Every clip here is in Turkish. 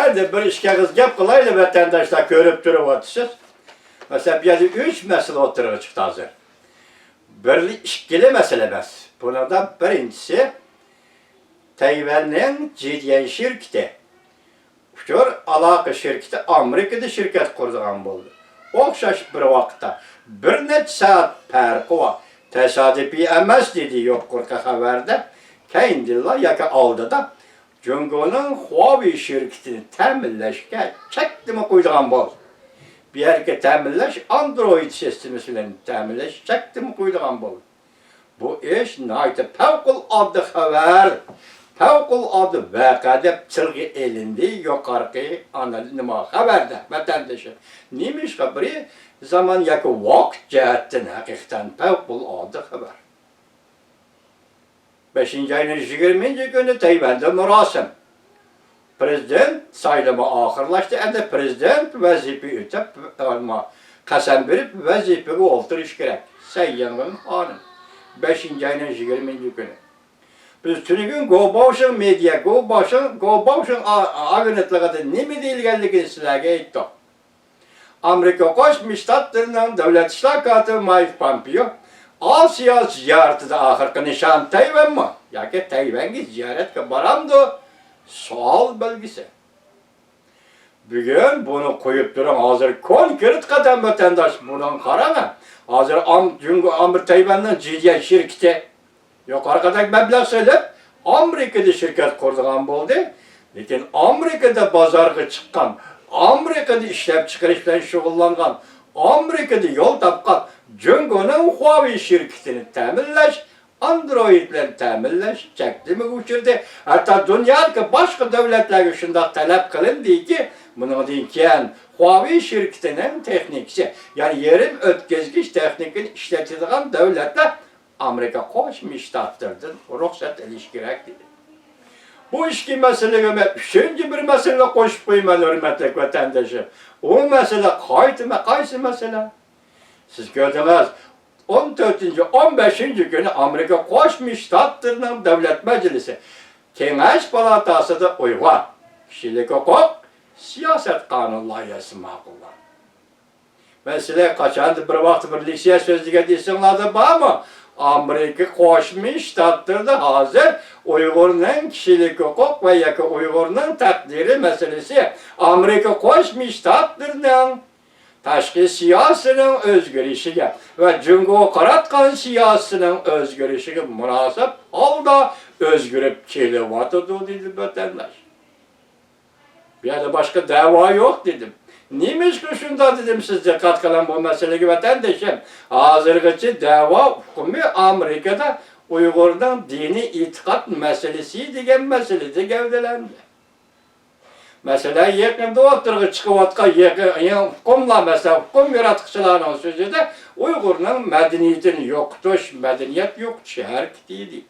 Hadi bir işe kız gap kılayla vatandaşlar görüp durup otursunuz. Mesela bir yerde 3 mesele oturuğa çıktı hazır. Bir işkili mesele bas. Buna da birincisi Tayvan'ın ciddi şirketi. Şur alaka şirketi Amerika'da şirket kurduğun buldu. Okşaş bir vakitte bir neç saat farkı var. Tesadüfi emas dedi yok kurka haberde. Kendillah yaka aldı da Cungo'nun Huawei şirketini teminleşke çekti mi koyduğun buldu. Bir yerke teminleş Android sistemisiyle teminleş çekti mi koyduğun buldu. Bu iş nayte fevkulaltı haber. Fevkulaltı vakada çılgı elinde yukarıki nima haberde vatandaşı. Neymiş haberi? Zaman yakı vakt cihetten hakikaten fevkulaltı haber. 5. ayın 20. günü Tayvan'da murasim. Prezident saylama ahırlaştı. Endi prezident vazife ötüp kasem verip vazifeye oltırış gerek. Sayyanın hanım. 5. ayın 20. günü. Biz tünükün Go-Bawşın medya, Go-Bawşın agentliğinde nemi deyilgenligini sizlerge ettik. Amerika Koşmuş Ştatlarının Devlet İşler Katı Mike Pompeo, Asya ziyaretinde ahırkı nişan Tayvan mı? Ya ki Tayvan'ı ziyaret baramdı, sual belgesi. Bugün bunu koyup duran hazır konkret kadar vatandaş buradan karama. Hazır Amr Tayvan'ın ciddi şirketi yukarıdaki meblağ söyleyip Amerika'da şirket kurduğun buldu. Lakin Amerika'da pazarga çıkan, Amerika'da işlep çıkarışla şugullangan, Amerika'da yol tapkan Cungo'nun Huawei şirketini teminleş, Android'le teminleş, çektiğimi uçurdu. Hatta dünyadaki başka devletler şundak talep kılındı ki, bunu deyken Huawei şirketinin teknikçi, yani yerin ötközgüç teknikin işletildiğin devletler Amerika koşmuş tattırdın, ruhsat eliş gerek dedi. Bu işki meseleye üçüncü bir mesele koşup koymalı hürmetli vatandaşım. O mesele kaysı mesele? Siz gördünüz, 14. 15. günü Amerika koşmuş tattırdın devlet meclisi. Kengeş palatası da uygar. Kişilik hukuk, siyaset kanun layihası makullar. Mesele kaçandı bir vakti bir liksiye sözlüğe değilsinlerdi bağ mı? Amerika koşmuş ştatlarda hazır Uygur'un kişilik hukuk ve yakı Uygur'un takdiri meselesi Amerika koşmuş ştatlarının taşkı siyasının özgürlüğüne ve Cungo karatkan siyasının özgürlüğüne münasip halda özgürlük kelivatıdır dedi vatandaş. Bir yerde başka dava yok dedim. Neymiş ki şunda dedim sizce katkılan bu meseleye vatandaşım. Hazırgıcı dava hukumi Amerika'da Uygur'dan dini itikat meselesi degen meselesi gevdelendi. Mesela yakında oturuğa çıkıvatka hukumla mesela hukum yaratıcılarının sözü de Uygur'un medeniyetini yoktuş, medeniyet yok, şehir kitiydi.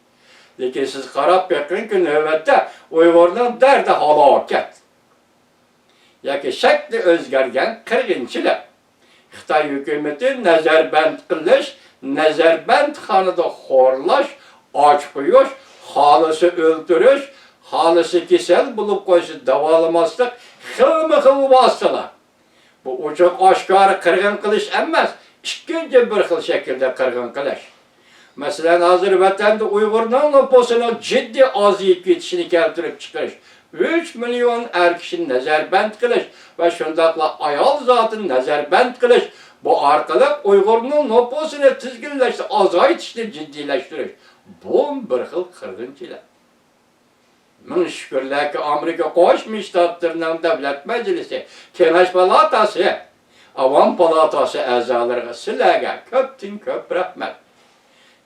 Lakin siz karab bakın ki növbette Uygur'un derdi halaket. Yaki şekli özgergen kırgınçılar. Xitay hükümeti nezarband qilish, nezarband xonada xo'rlash, och qo'yish, xolisi o'ldirish, xolisi kasal bo'lib qo'yishi davolamaslik xilma-xil vositalar. Bu ochiq oshkora qirg'in qilish emas, ikkinchi bir xil shaklda qirg'in qilish. Masalan, hozir vatanda Uyg'urning nüfusini jiddiy ozayib ketishini keltirib chiqarish. 3 milyon er kişini nezarband qilish ve şundaqla ayol zotini nezarband qilish bu orqali Uyg'urning nüfusini tizginlashni, azaytishni jiddiylashtirish. Bu bir xil qirg'inchilik. Ming shukrlarki Amerika Qo'shma Shtatlarining davlat majlisi, Kengash palatasi, Avam palatasi a'zolariga sizlarga ko'p rahmat.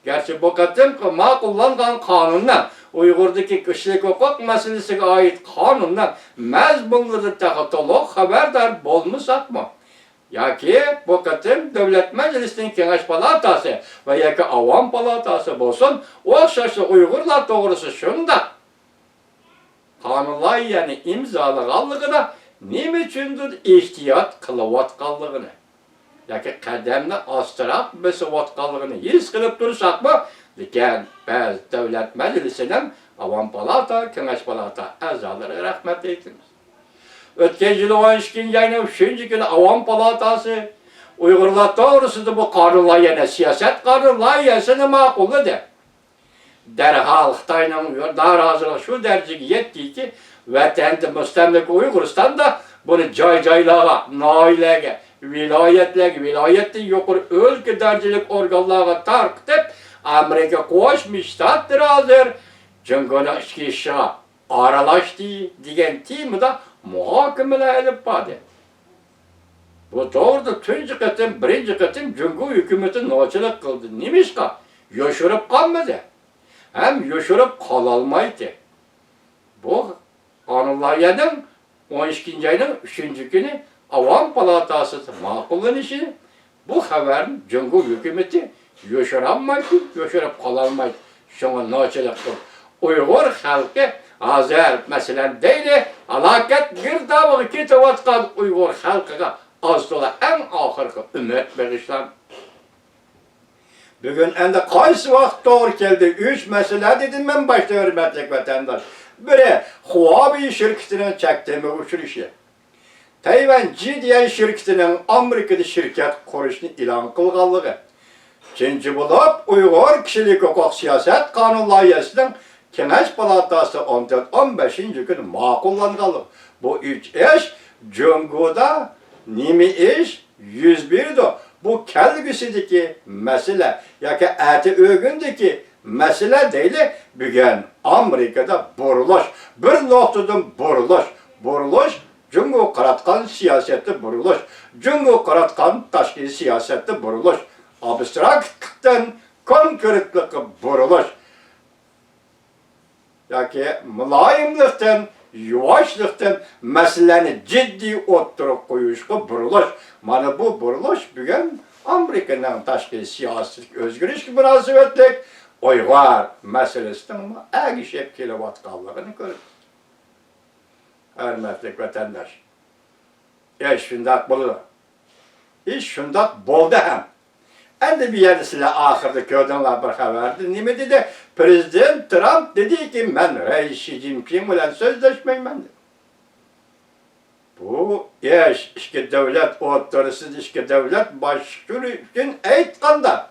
Gerçi bu qatimki ma'qullangan qonundan Uyg'urdagi kishilik huquq masalasiga oid qonundan mazmunlaridan to'liq xabardor bo'lmasakmi? Yoki bu qatim davlat majlisining Kengash palatasi va yoki Avam palatasi bo'lsin, o'xshash Uyg'urlar to'g'risi shunda qonunlar ya'ni imzolaganligida nima uchundir ehtiyot qilayotganligini yoki qadamni ostirab bosayotganligini his qilib tursakmi? Lekin biz davlat majlisining Avam palata, Kengash palata a'zolariga rahmat aytamiz. Ötken yılı 12. ayının 3. günü Avam Palatası Uygurlar doğrusu bu kanun layihine, siyaset kanun layihesini makulladı de. Derhal Xitay'ın narazılığı şu dereceye yetti ki vatanda müstemleke Uyguristan'da bunu caylarga, naileге, vilayetli yukarı ülke derecelik organlarga tarqitib, Amerika Qo'shma Shtatlar hozir Jungo'ning ichki ishiga aralashdi degan temada muhokamalar olib bordi. Bu doğruda birinci qatim Jungo hukumati nochilik qildi. Nimishqa? Yoshirib qolmadi. Hem yoshirib qololmaydi. Bu qonunlarning 12. ayının 3. günü Avam Palatası ma'qullanishi bu xabarni Jungo hukumati yoshirolmaydi, yoshirib qololmaydi. Şuna nochilik qildi. Uyg'ur xalqi hozir masalan deyli halokat girdobig'i ketayotgan Uyg'ur xalqiga az to'la eng oxirgi umid bag'ishlan. Bugün endi qaysi vaqt to'g'ri keldi? 3 masala dedim men başta hurmatli vatandosh. Biri Huawei şirketining chakdami uçuruşu. Tayvan Jidian şirketining Amerikada shirkat qurishni e'lon qilganligi. İkinci bo'lib Uyg'ur kishilik huquq siyosat qonun loyihasining Kengash palatasi 14-15 kuni ma'qullanganligi. Bu 3 ish Jungoda nima ish yuz berdi? Bu kelgusidagi masala yoki ati o'gundagi masala deyli bugun Amerikada burilish, bir nuqtadan burilish, Jungo qaratgan siyosatda burilish, Jungo qaratgan tashqi siyosatda burilish, abstraktdan konkretlikka burilish yoki muloyimlikdan, yuvashlikdan masalani jiddiy o'ttirib qo'yishga burilish. Mana bu burilish bugun Amerikaning tashqi siyosiy o'zgarishga munosabatlik Uyg'ur masalasidan agishib kelayotganligini ko'rib. Hurmatli vatandosh. Ish shundoq bo'ldi. Ish shundoq bo'ldi ham. Endi bir yerde sizler ahırda gördüğünler bir haberdi. Nime dedi? Prezident Trump dedi ki ben Reis Xi Jinping bilen sözleşmeyim. Bu işki devlet otorisiz işki devlet başkanı için aytqanda.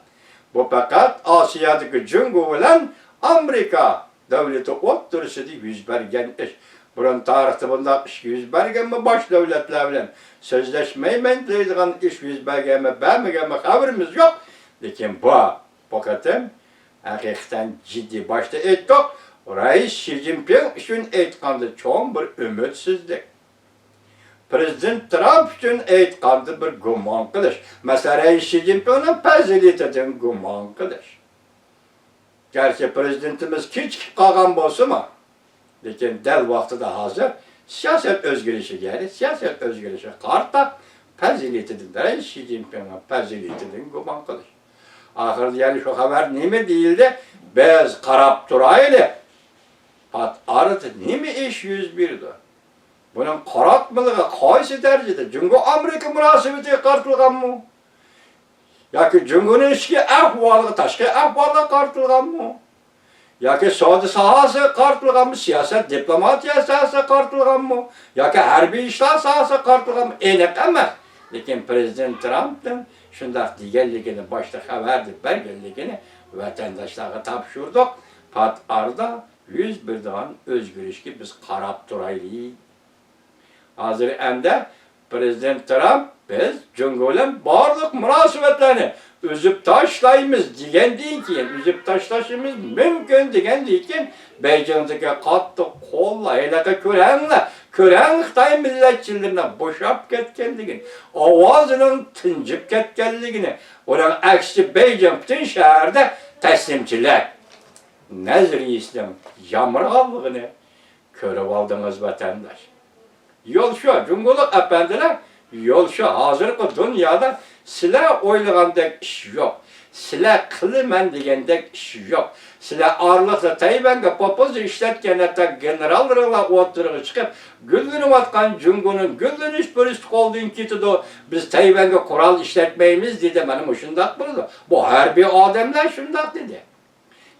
Bu fakat Asya'daki Jungo bilen Amerika devleti otorisiz yüz bergen iş. Burun tarihte bunda iş yüz bergen mi baş devletler bilen sözleşmeyim deydiğin iş yüz bergen mi bermegen mi haberimiz yok. Lekin bu pakatım hakikaten ciddi başta ettik. Reis Xi Jinping için aytqanda çoğun bir ümitsizlik. Prezident Trump için aytqanda bir gumon qilish. Mesela Reis Xi Jinping'in faziletidan gumon qilish. Gerçi prezidentimiz kech qolgan bo'lsa-mu, lekin dal vaqtida hozir siyoset o'zgarishi geldi. Siyoset o'zgarishi qarta faziletidan Reis Xi Jinping'in faziletidan gumon qilish. Ahirda yani şu haber nime değildi? Biz qarab turaylı. Pat arıdı nime iş yüz birdi? Bunun qaratmılığı qaysi derecede? Jungo Amerika münasebeti qartılgan mı? Yoki Jungo'nun ichki ahvoli, tashqi ahvoli qartılgan mı? Yoki savdo sohasi qartılgan mı? Siyoset, diplomatiya sohasi qartılgan mı? Yoki harbiy ishlar sohasi qartılgan mı? Aniq emas. Lekin Prezident Trump'dan shundoq deganligini boshda xabarni berganligini vatandoshlarga topshirdik. Pat arda yuz bergan o'zgarishga biz qarab turaylik. Hozir endi Prezident Trump biz Jungo bilan barliq munosabatlarni uzib tashlaymiz degandan keyin, uzib tashlashimiz mumkin degandan keyin Beijingdagi qattiq qo'llaylarga ko'rang Xitoy millatchilarini bo'shab ketganligini, ovozining tinjib ketganligini, ular aksi Beijing butun shaharda taslimchilar nazariyasidan yamrag'anligini ko'rib oldingiz vatandosh. Yo'l shu, Jungolik apandilar, yo'l shu. Hozirgi dunyoda sizlar o'ylagandek ish yo'q. Sizlar qilaman degandek ish yo'q. Sizlar orliqda Tayvanga popozor ishlatgan generallarga o'tirib chiqib, gullanayotgan Jungoning gullanish puristi qo'ldan ketdi. Biz Tayvanga qurol ishlatmaymiz dedi. Mana shundoq bo'ldi. Bu harbiy odamlar shundoq dedi.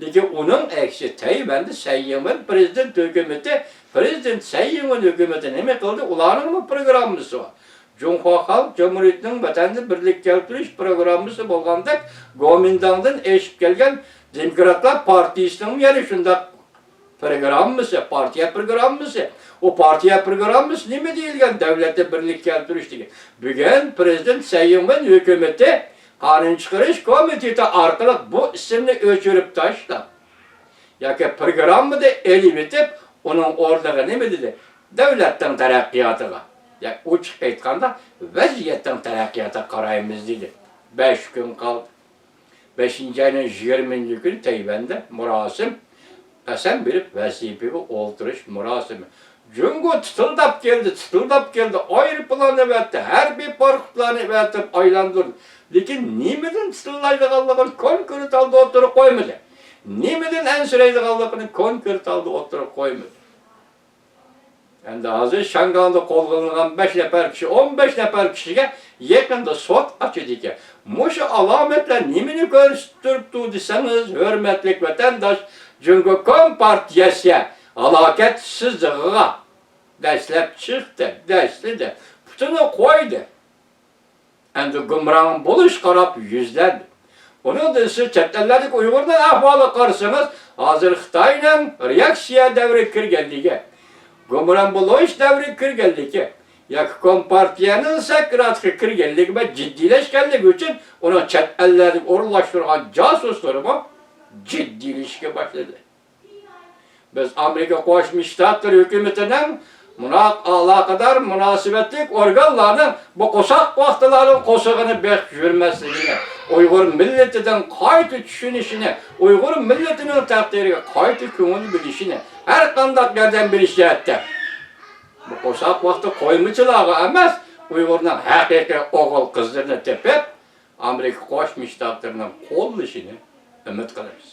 Lekin uning aksi Tayvanda Sayyimin prezident hukumati Prezident Sayın'ın hükümeti neme kıldı? Ulanın mı programımızı var? Cumhuriyet Halk Cumhuriyeti'nin vatandaşı birlik keltiriş programımızı bolgandak Gomindan'dan eşip gelgen Demokratlar Partisi'nin yeri şunda programımızı, partiye programımızı. O partiye programımız ne mi deyilgen? Devlette birlik keltiriş diye. Bugün Prezident Sayın'ın hükümeti Kanun Çıkarış Komiteti arkalık bu isimni öçürüp taşla. Yaki programı da elimitip onun ordağı ne mi dedi? Devletten terakkiyatıga. Yani uçuk aytkanda vaziyetten terakkiyata karayımız dedi. 5 gün kaldı. 5. ayının 20. günü Teyben'de murasim qasam berip vazifeге oltirish murosimi. Jungo tutuldap keldi, aeroplan evatdi, harbiy parklarni evatib aylantirdi. Lekin nimadan tutullaydiganligini konkret aldı o'tirib qo'ymadi. Nimadan ansiraydiganligini konkret aldı o'tirib qo'ymadi. Endi hozir Shangalda qo'l qilingan 5 nafar kishi, 15 nafar kishiga yaqinda sot ochdi ekan. Mushu alomatlar nimani ko'rsatib turibdi desangiz, hurmatli vatandosh, Jungo Kompartiyasi aloqatsizligiga dastlab chiqdi, dastladi. Putini qo'ydi. Endi gumron bo'lish qarab yuzlandi. Undan siz chet ellardagi Uyg'urlar ahvoli qarasangiz, hozir Xitoyning reaksiya davri kirganligi, gumron bo'lish davri kirganligi, yoki Kompartiyaning sakratga kirganligi va jiddiylashganligi uchun uni chet ellarga o'rinlashtirgan josuslari ciddileşmeye başladı. Biz Amerika Qo'shma Shtatlar hukumatining alaqadar münasibetlik organlarının bu qo'saq vaqtlarini qo'shig'ini bekib yurmasligini, Uyg'ur milletidan qayta tushunishini, Uyg'ur milletining taqdiriga qayta ko'ngil bilishini har qanday yordam berishyapti. Bu qo'saq vaqti qo'ymichilarga emas, Uyg'urning haqiqiy o'g'il qizlarini tepib, Amerika Qo'shma Shtatlarining qo'llashini ümit qilamiz.